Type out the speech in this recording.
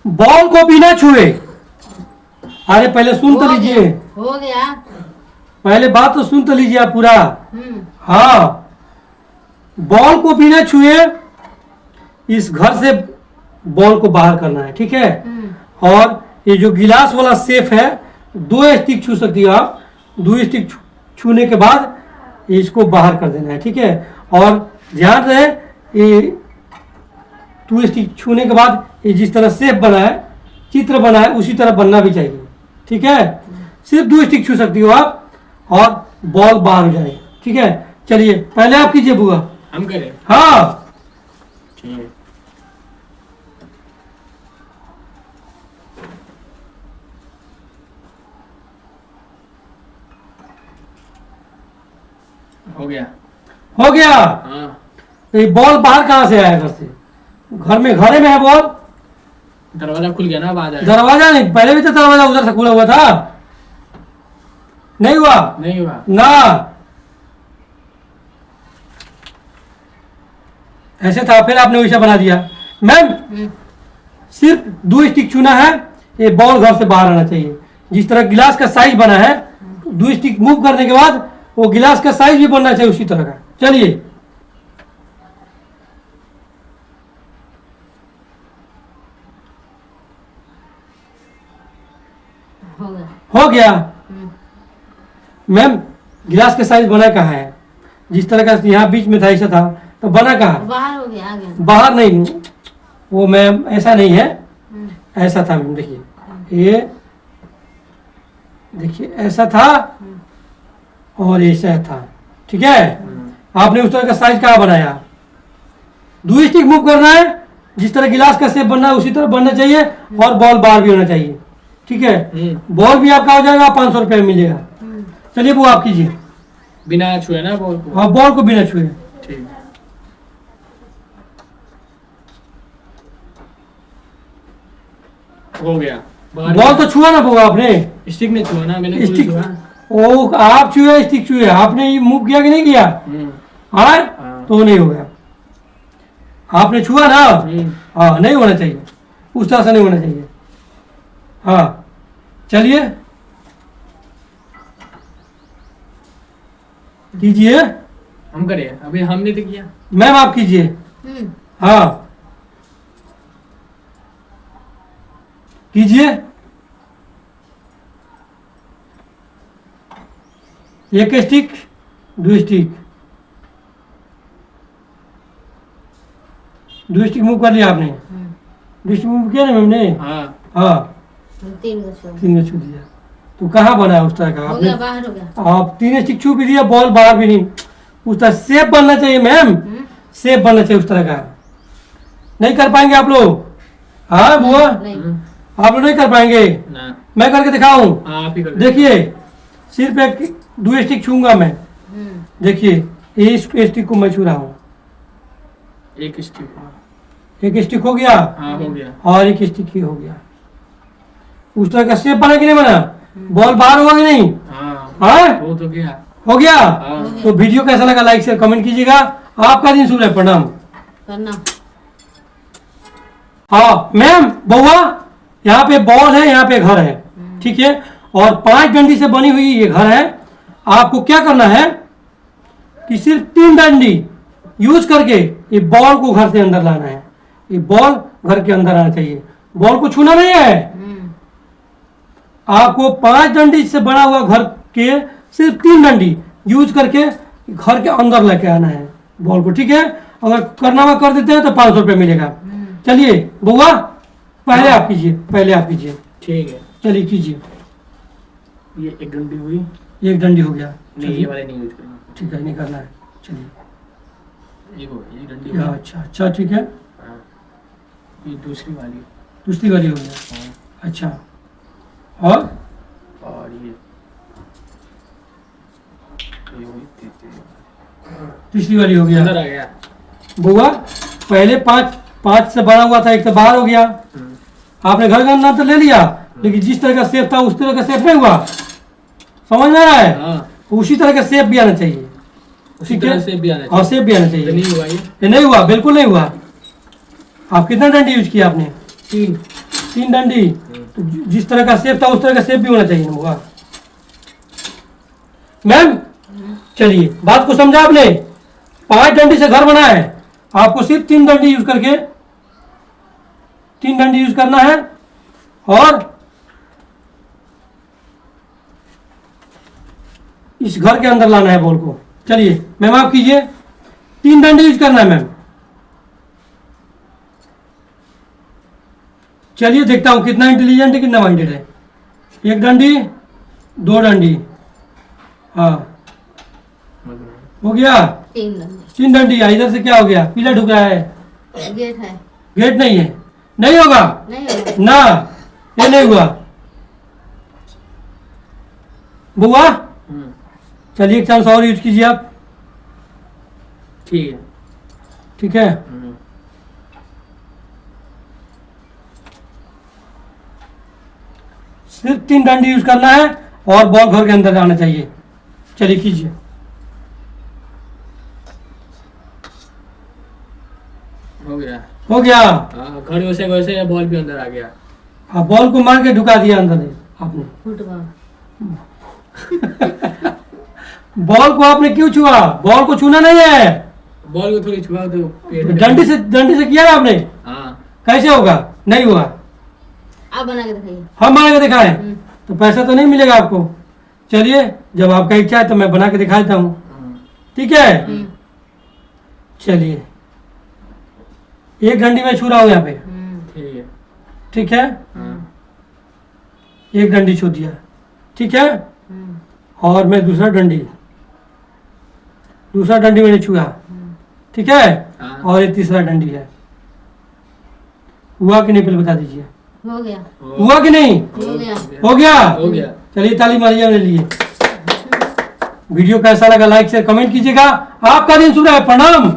Ball को बिना छुए, अरे पहले सुन तो लीजिए, हो गया। पहले बात तो सुन तो लीजिए आप पूरा। हम्म। हाँ, बॉल को बिना छुए इस घर से बॉल को बाहर करना है, ठीक है। और ये जो गिलास वाला सेफ है, 2 स्टिक छू सकती हो आप, 2 स्टिक छूने के बाद इसको बाहर कर देना है, ठीक है। और ध्यान रहे ये 2 स्टिक छूने के बाद ये जिस तरह सेफ बना है, चित्र बना है, उसी तरह बनना भी चाहिए, ठीक है। सिर्फ 2 स्टिक छू सकती हो आप और बॉल बाहर हो जाए, ठीक है। चलिए पहले आप कीजिए बुआ। हम करें? हाँ, ठीक है। हो गया। हो गया। हाँ, तो ये बॉल बाहर कहाँ से आया घर से? घर में है बॉल। दरवाजा खुल गया ना, अब आ जाएगा। दरवाजा नहीं, पहले भी तो दरवाजा उधर से खुला हुआ था, नहीं हुआ नहीं हुआ। ना, ऐसे था, फिर आपने वैसा बना दिया। मैम सिर्फ 2 स्टिक चुना है, ये बॉल घर से बाहर आना चाहिए। जिस तरह गिलास का साइज बना है, 2 स्टिक मूव करने के बाद वो गिलास का साइज भी बनना चाहिए उसी तरह का। चलिए हो गया। हो गया। मैम गिलास का साइज बना कहाँ है? जिस तरह का यहाँ बीच में था ऐसा था, तो बना कहाँ? बाहर हो गया, आ गया। बाहर नहीं, वो मैम ऐसा नहीं है, ऐसा था मैम, देखिए ये, देखिए ऐसा था और ऐसा था, ठीक है। आपने उस तरह का साइज कहाँ बनाया? 2 स्टिक मूव करना है, जिस तरह गिलास का शेप बनना है उसी तरह बनना चाहिए, और बॉल बाहर भी होना चाहिए, ठीक है। बॉल भी आपका हो जाएगा, 500 रुपये में मिलेगा। चलिए वो आप कीजिए, बिना छुए ना बॉल को? हाँ, बॉल को बिना छुए। ठीक है। हो गया। बॉल तो छुआ ना होगा आपने, स्टिक ने छुआ ना, मैंने खुद स्टिक, छुआ। ओ आप छुए, स्टिक छुए, आपने ये मूव किया कि नहीं किया? हाँ, हाँ। तो नहीं हो गया। आपने छुआ ना, हाँ, नहीं होना चाहिए, उस तरह से नहीं होना चाहिए। हाँ, चलिए कीजिए। हम करें? अभी हमने तो किया। मैम आप कीजिए। हाँ कीजिए। एक स्टिक, 2 स्टिक, 2 स्टिक मूव कर लिया आपने। 2 स्टिक मूव किया ना मैम ने? हाँ। हाँ, 3 को छू। 3 छू दिया, तो कहाँ बना है उस तरह का? हो आपने गया, बाहर हो गया। आप 3 स्टिक छू भी दिया, बॉल बाहर भी नहीं, उस तरह सेप बनना चाहिए मैम, सेप बनना चाहिए उस तरह का। नहीं कर पाएंगे आप लोग? हाँ बुआ, नहीं। आप लोग नहीं कर पाएंगे? ना। मैं करके दिखाऊं? हाँ, आप ही कर दो। देखिए सिर्फ एक 2 स्टिक छूंगा मैं, देखिए ये स्टिक को मैं छू रहा हूँ, एक स्टिक। एक स्टिक हो गया, हाँ, हो गया। और एक स्टिक ही हो गया। उस तरह का शेप बना कि नहीं बना? बॉल बाहर हुआ कि नहीं? हाँ, हाँ, हो तो गया। हो गया। हाँ। तो वीडियो कैसा लगा लाइक शेयर कमेंट कीजिएगा। आपका दिन शुभ है, प्रणाम। करना। हाँ मैम, बउआ यहाँ पे बॉल है, यहाँ पे घर है, ठीक है, और 5 डंडी से बनी हुई ये घर है। आपको क्या करना है कि सिर्फ 3 डंडी यूज करके ये बॉल को घर से अंदर लाना है। ये बॉल घर के अंदर आना चाहिए, बॉल को छूना नहीं है। आपको 5 डंडी से बना हुआ घर के सिर्फ 3 डंडी यूज करके घर के अंदर लेके आना है बॉल को, ठीक है। अगर करना कर देते हैं तो 500 रुपये मिलेगा। चलिए बुआ, पहले आप कीजिए, पहले आप कीजिए। ठीक है। चलिए कीजिए। ये एक डंडी हुई। एक डंडी हो गया, नहीं, ये वाले नहीं यूज करेंगे। ठीक है, नहीं करना है। चलिए, ये डंडी या हुई। अच्छा अच्छा, ठीक है। हाँ। ये दूसरी वाली। दूसरी वाली हो गया, हाँ। अच्छा। और ये हुई तीसरी वाली हो अंदर गया। आ गया। बुआ पहले 5 से बना हुआ था, एक तो बाहर हो गया। आपने घर का अंदर तो ले लिया, लेकिन जिस तरह का शेप था उस तरह का शेप नहीं हुआ, समझ में आ रहा है? हाँ। उसी तरह का शेप भी आना चाहिए, उसी ठीक है? तरह से भी आना और शेप भी आना चाहिए। चाहिए। नहीं हुआ ये। ये नहीं हुआ, बिल्कुल नहीं हुआ। आप कितना डंडी यूज किया आपने? 3। 3 डंडी, तो जिस तरह का शेप था उस तरह का शेप भी होना चाहिए ना बुआ। मैम चलिए, बात को समझा आपने। 5 डंडी से घर बना है, आपको सिर्फ 3 डंडी यूज करके 3 डंडी यूज करना है और इस घर के अंदर लाना है बॉल को। चलिए मैम आप कीजिए, 3 डंडी यूज करना है मैम। चलिए देखता हूं कितना इंटेलिजेंट है, कितना माइंडेड है। 1 डंडी, 2 डंडी, हाँ हो गया। 3 डंडी। 3 डंडी, इधर से क्या हो गया, पीला ढुक रहा है, गेट है। गेट नहीं है, नहीं होगा नहीं होगा। ना, ये नहीं हुआ बुआ। चलिए एक चांस और यूज कीजिए आप। ठीक है। ठीक है, सिर्फ 3 डंडी यूज करना है और बॉल घर के अंदर जाना चाहिए। चलिए कीजिए। हो गया। हो गया, हाँ, घड़ी वैसे वैसे बॉल भी अंदर आ गया। आप बॉल को मार के ढुका दिया अंदर आपने। फुटबॉल। बॉल को आपने क्यों छुआ, बॉल को छूना नहीं है, बॉल को थोड़ी छुआ तो पेट में- डंडी से किया ना आपने। हाँ कैसे होगा, नहीं हुआ। आप बना के दिखाइए। हम बना के दिखाएं तो पैसा तो नहीं मिलेगा आपको। चलिए जब आपका इच्छा है तो मैं बना के दिखा देता हूँ, ठीक है। चलिए 1 डंडी में छू रहा हूँ यहाँ पे, ठीक है। ठीक है। हाँ 1 डंडी छू दिया, ठीक है। और मैं दूसरा डंडी मैंने छुआ, ठीक है। हाँ। और ये तीसरा डंडी है। हुआ कि नहीं पहले बता दीजिए, हो गया। हुआ कि नहीं, हो गया। हो गया। हो गया। चलिए ताली मारिए मेरे लिए। वीडियो कैसा लगा लाइक शेयर कमेंट कीजिएगा। आपका दिन शुभ रहे, प्रणाम।